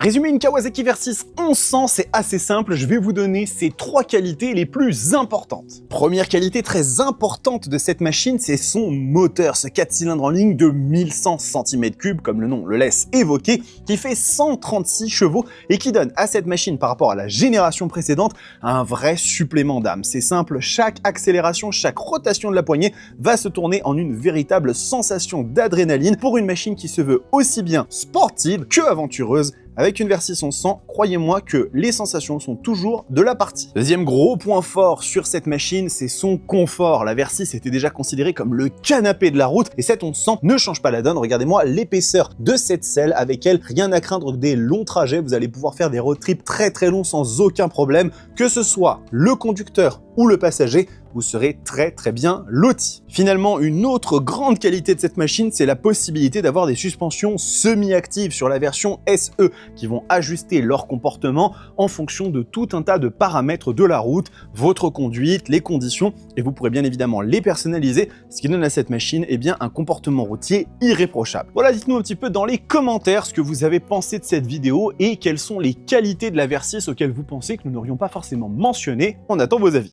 Résumer une Kawasaki Versys 1100, c'est assez simple, je vais vous donner ces 3 qualités les plus importantes. Première qualité très importante de cette machine, c'est son moteur, ce 4 cylindres en ligne de 1100 cm3, comme le nom le laisse évoquer, qui fait 136 chevaux et qui donne à cette machine par rapport à la génération précédente un vrai supplément d'âme. C'est simple, chaque accélération, chaque rotation de la poignée va se tourner en une véritable sensation d'adrénaline pour une machine qui se veut aussi bien sportive que aventureuse. Avec une Versys 1100, croyez-moi que les sensations sont toujours de la partie. Deuxième gros point fort sur cette machine, c'est son confort. La Versys était déjà considérée comme le canapé de la route et cette 1100 ne change pas la donne. Regardez-moi l'épaisseur de cette selle avec elle, rien à craindre des longs trajets. Vous allez pouvoir faire des road trips très longs sans aucun problème, que ce soit le conducteur ou le passager, vous serez très bien loti. Finalement, une autre grande qualité de cette machine, c'est la possibilité d'avoir des suspensions semi-actives sur la version SE qui vont ajuster leur comportement en fonction de tout un tas de paramètres de la route, votre conduite, les conditions, et vous pourrez bien évidemment les personnaliser, ce qui donne à cette machine un comportement routier irréprochable. Voilà, dites-nous un petit peu dans les commentaires ce que vous avez pensé de cette vidéo et quelles sont les qualités de la Versys auxquelles vous pensez que nous n'aurions pas forcément mentionné. On attend vos avis.